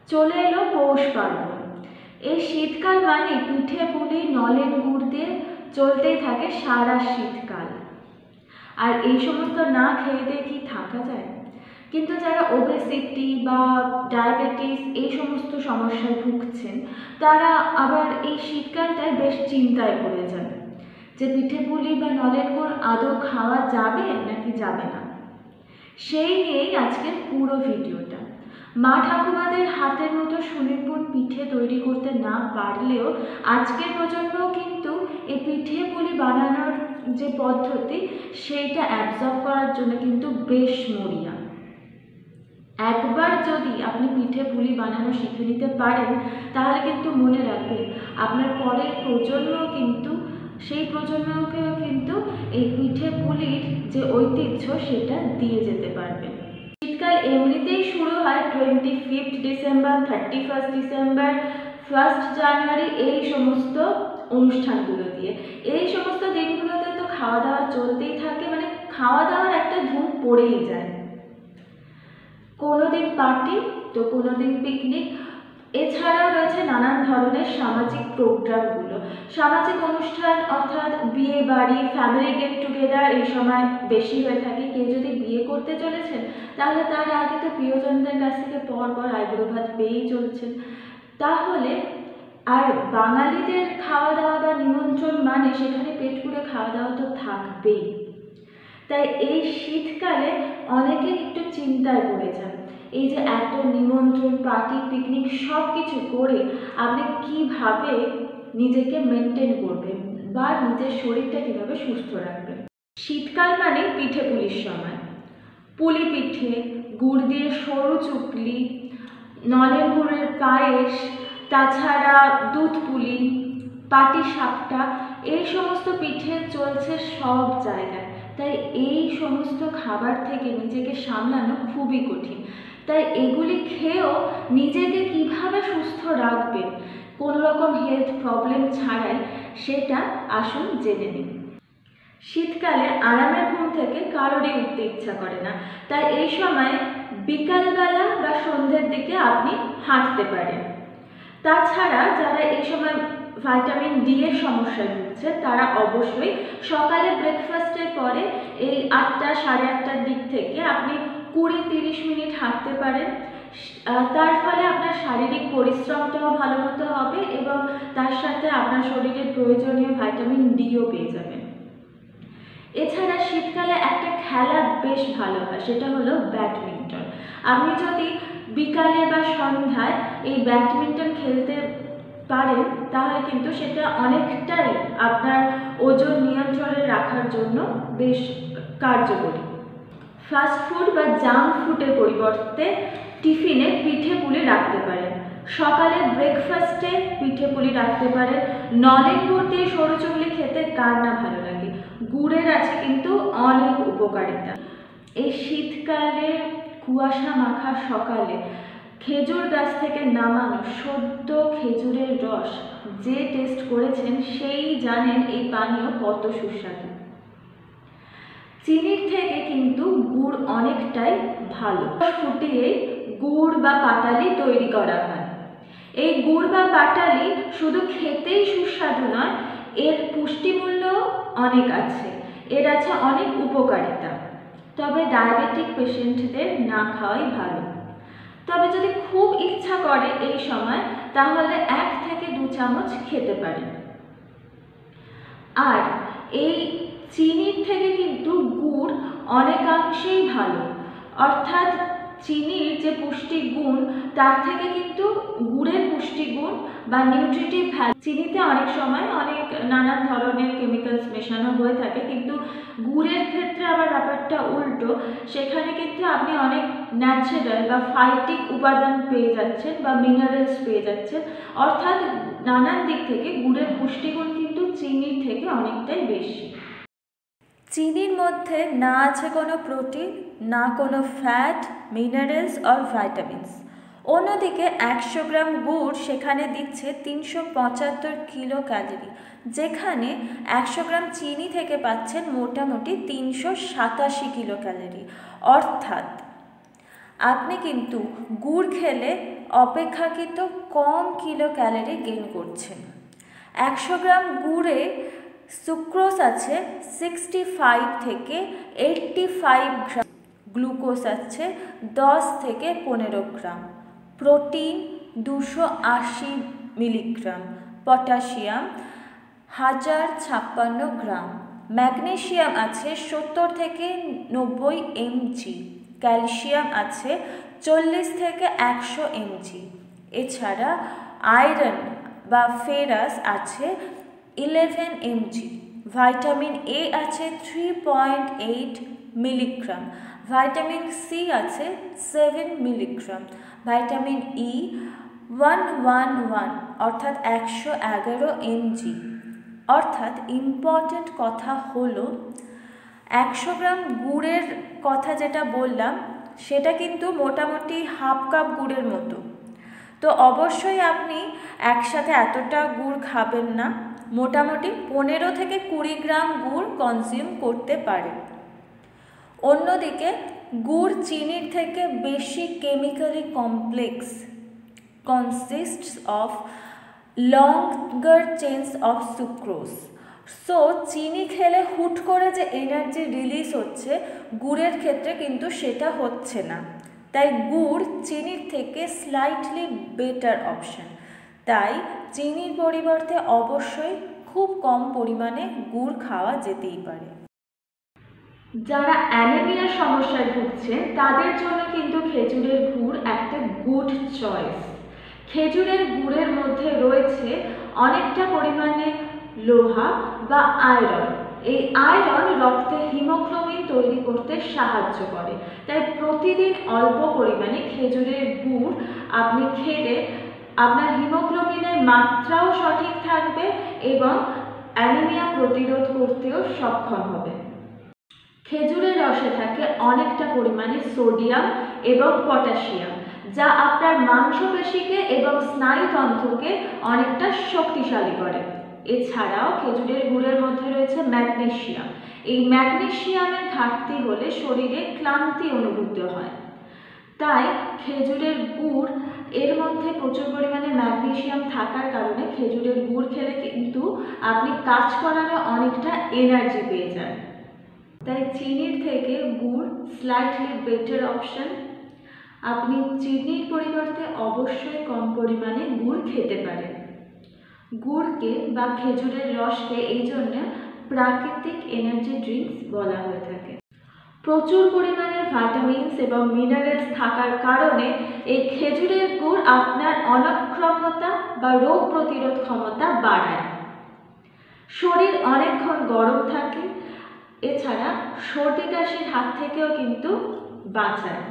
চলে এলো পৌষ পার্বণ। এই শীতকাল মানে পিঠে পুলি নলেন গুড় দিয়ে চলতেই থাকে সারা শীতকাল। আর এই সমস্ত না খেয়ে দিয়ে কি থাকা যায়? কিন্তু যারা ওবেসিটি বা ডায়াবেটিস এই সমস্ত সমস্যায় ভুগছেন তারা আবার এই শীতকালটায় বেশ চিন্তায় পড়ে যান যে পিঠে পুলি বা নলেন গুড় আদৌ খাওয়া যাবে নাকি যাবে না। সেই নিয়েই আজকের পুরো ভিডিওটা। মা ঠাকুমাদের হাতের মতো সুনিপুণ পিঠে তৈরি করতে না পারলেও আজকের প্রজন্ম কিন্তু এই পিঠে পুলি বানানোর যে পদ্ধতি সেইটা অ্যাবজর্ব করার জন্য কিন্তু বেশ মরিয়া। একবার যদি আপনি পিঠে পুলি বানানো শিখে নিতে পারেন তাহলে কিন্তু মনে রাখবেন আপনার পরের প্রজন্ম কিন্তু সেই প্রজন্মকেও কিন্তু এই পিঠে পুলির যে ঐতিহ্য সেটা দিয়ে যেতে পারবেন। শীতকাল এমনিতেই শুরু হয় 25 ডিসেম্বর, 31 ডিসেম্বর, 1 জানুয়ারি এই সমস্ত অনুষ্ঠানগুলো দিয়ে। এই সমস্ত দিনগুলোতে তো খাওয়া দাওয়া চলতেই থাকে, মানে খাওয়া দাওয়ার একটা ধুম পড়েই যায়। কোনো দিন পার্টি তো কোনো দিন পিকনিক, এছাড়াও রয়েছে নানান ধরনের সামাজিক প্রোগ্রামগুলো। সামাজিক অনুষ্ঠান অর্থাৎ বিয়ে বাড়ি, ফ্যামিলি গেট টুগেদার এই সময় বেশি হয়ে থাকে। কেউ যদি বিয়ে করতে চলেছেন তাহলে তার আগে তো প্রিয়জনদের কাছ থেকে পর আইবুড়ো ভাত পেয়েই চলছেন। তাহলে আর বাঙালিদের খাওয়া দাওয়া বা নিমন্ত্রণ মানে সেখানে পেট পুরে খাওয়া দাওয়া তো থাকবেই। তাই এই শীতকালে অনেকে একটু চিন্তায় পড়ে যান, এই যে এত নিমন্ত্রণ, পার্টি, পিকনিক সব কিছু করে আপনি কিভাবে নিজেকে মেনটেন করবেন বা নিজের শরীরটা কিভাবে সুস্থ রাখবেন। শীতকাল মানে পিঠে পুলির সময়। পুলি পিঠে, গুড় দিয়ে সরু চুকলি, নলেন গুড়ের পায়েস, তাছাড়া দুধ পুলি, পাটি সাপটা এই সমস্ত পিঠে চলছে সব জায়গায়। তাই এই সমস্ত খাবার থেকে নিজেকে সামলানো খুবই কঠিন। তাই এগুলি খেয়েও নিজেকে কিভাবে সুস্থ রাখবেন কোনো রকম হেলথ প্রবলেম ছাড়াই, সেটা আসুন জেনে নিন। শীতকালে আরামের ঘুম থেকে কারোরই উঠতে ইচ্ছা করে না, তাই এই সময় বিকালবেলা বা সন্ধ্যের দিকে আপনি হাঁটতে পারেন। তাছাড়া যারা এই সময় ভিটামিন ডি এর সমস্যায় ভুগছে তারা অবশ্যই সকালে ব্রেকফাস্টের পরে এই 8টা সাড়ে 8টার দিক থেকে আপনি 20-30 মিনিট হাঁটতে পারেন। তার ফলে আপনার শারীরিক পরিশ্রমটাও ভালো মতো হবে এবং তার সাথে আপনার শরীরের প্রয়োজনীয় ভিটামিন ডিও পেয়ে যাবেন। এছাড়া শীতকালে একটা খেলা বেশ ভালো হয়, সেটা হলো ব্যাডমিন্টন। আপনি যদি বিকালে বা সন্ধ্যায় এই ব্যাডমিন্টন খেলতে পারেন তাহলে কিন্তু সেটা অনেকটাই আপনার ওজন নিয়ন্ত্রণে রাখার জন্য বেশ কার্যকরী। ফাস্ট ফুড বা জাঙ্ক ফুডের পরিবর্তে টিফিনে পিঠে পুলি রাখতে পারেন। সকালে ব্রেকফাস্টে পিঠে পুলি রাখতে পারেন। নলেন গুড় দিয়ে সরু চুগলি খেতে কার না ভালো লাগে। গুড়ের আছে কিন্তু অনেক উপকারিতা। এই শীতকালে কুয়াশা মাখা সকালে খেজুর গাছ থেকে নামানো সদ্য খেজুরের রস যে টেস্ট করেছেন সেই জানেন এই পানীয় কত সুস্বাদু। চিনির থেকে কিন্তু গুড় অনেকটাই ভালো। ফুটিয়ে গুড় বা পাটালি তৈরি করা হয়। এই গুড় বা পাটালি শুধু খেতেই সুস্বাদু নয়, এর পুষ্টিমূল্য অনেক আছে, এর আছে অনেক উপকারিতা। তবে ডায়াবেটিক পেশেন্টদের না খাওয়াই ভালো। তবে যদি খুব ইচ্ছা করে এই সময় তাহলে 1 থেকে 2 চামচ খেতে পারেন। আর এই চিনির থেকে কিন্তু গুড় অনেকাংশেই ভালো, অর্থাৎ চিনির যে পুষ্টিগুণ তার থেকে কিন্তু গুড়ের পুষ্টিগুণ বা নিউট্রিটিভ ভ্যালু। চিনিতে অনেক সময় অনেক নানান ধরনের কেমিক্যালস মেশানো হয়ে থাকে, কিন্তু গুড়ের ক্ষেত্রে আবার ব্যাপারটা উল্টো। সেখানে কিন্তু আপনি অনেক ন্যাচারাল বা ফাইটিক উপাদান পেয়ে যাচ্ছেন বা মিনারেলস পেয়ে যাচ্ছেন, অর্থাৎ নানান দিক থেকে গুড়ের পুষ্টিগুণ কিন্তু চিনির থেকে অনেকটাই বেশি। চিনির মধ্যে না আছে কোনো প্রোটিন, না কোনো ফ্যাট, মিনারেলস আর ভাইটামিনস। অন্যদিকে 100 গ্রাম গুড় সেখানে দিচ্ছে 375 কিলো ক্যালোরি, যেখানে 100 গ্রাম চিনি থেকে পাচ্ছেন মোটামুটি 387 কিলো ক্যালোরি। অর্থাৎ আপনি কিন্তু গুড় খেলে অপেক্ষাকৃত কম কিলো ক্যালোরি গেইন করছেন। 100 গ্রাম গুড়ে সুক্রোজ আছে 65 থেকে 85 গ্রাম, গ্লুকোজ আছে 10 থেকে 15 গ্রাম, প্রোটিন 280 মিলিগ্রাম, পটাশিয়াম 1056 গ্রাম, ম্যাগনেসিয়াম আছে 70 থেকে 90 mg, ক্যালসিয়াম আছে 40 থেকে 100 mg। এছাড়া আয়রন বা ফেরাস আছে 11 mg, ভাইটামিন এ আছে 3.8 মিলিগ্রাম, ভাইটামিন সি আছে 7 মিলিগ্রাম, ভাইটামিন ই 111 অর্থাৎ 111 mg। অর্থাৎ ইম্পর্টেন্ট কথা হলো 100 গ্রাম গুড়ের কথা যেটা বললাম সেটা কিন্তু মোটামুটি হাফ কাপ গুড়ের মতো। তো অবশ্যই আপনি একসাথে এতটা গুড় খাবেন না, মোটামুটি 15 থেকে 20 গ্রাম গুড় কনজিউম করতে পারেন। অন্যদিকে গুড় চিনির থেকে বেশি chemically complex, consists of longer chains of sucrose। So চিনি খেলে হুট করে যে এনার্জি রিলিজ হচ্ছে গুড়ের ক্ষেত্রে কিন্তু সেটা হচ্ছে না। তাই গুড় চিনির থেকে স্লাইটলি বেটার অপশন। তাই চিনির পরিবর্তে অবশ্যই খুব কম পরিমাণে গুড় খাওয়া যেতেই পারে। যারা অ্যানিমিয়ার সমস্যায় ভুগছেন তাদের জন্য কিন্তু খেজুরের গুড় একটা গুড চয়েস। খেজুরের গুড়ের মধ্যে রয়েছে অনেকটা পরিমাণে লোহা বা আয়রন। এই আয়রন রক্তে হিমোগ্লোবিন তৈরি করতে সাহায্য করে। তাই প্রতিদিন অল্প পরিমাণে খেজুরের গুড় আপনি খেলে আপনার হিমোগ্লোবিনের মাত্রাও সঠিক থাকবে এবং অ্যানিমিয়া প্রতিরোধ করতেও সক্ষম হবে। খেজুরের রসে থাকে অনেকটা পরিমাণে সোডিয়াম এবং পটাশিয়াম, যা আপনার মাংসপেশিকে এবং স্নায়ুতন্ত্রকে অনেকটা শক্তিশালী করে। এছাড়াও খেজুরের গুড়ের মধ্যে রয়েছে ম্যাগনেসিয়াম। এই ম্যাগনেসিয়ামের ঘাটতি হলে শরীরে ক্লান্তি অনুভূত হয়। তাই খেজুরের গুড় এর মধ্যে প্রচুর পরিমাণে ম্যাগনেসিয়াম থাকার কারণে খেজুরের গুড় খেলে কিন্তু আপনি কাজ করারও অনেকটা এনার্জি পেয়ে যান। তাই চিনির থেকে গুড় স্লাইটলি বেটার অপশন। আপনি চিনির পরিবর্তে অবশ্যই কম পরিমাণে গুড় খেতে পারেন। গুড়কে বা খেজুরের রসকে এই জন্য প্রাকৃতিক এনার্জি ড্রিঙ্কস বলা হয়ে থাকে। প্রচুর পরিমাণে ভাইটামিনস এবং মিনারেলস থাকার কারণে এই খেজুরের গুড় আপনার অনাক্রম্যতা বা রোগ প্রতিরোধ ক্ষমতা বাড়ায়। শরীর অনেকক্ষণ গরম থাকে, এছাড়া সর্দি কাশির হাত থেকেও কিন্তু বাঁচায়।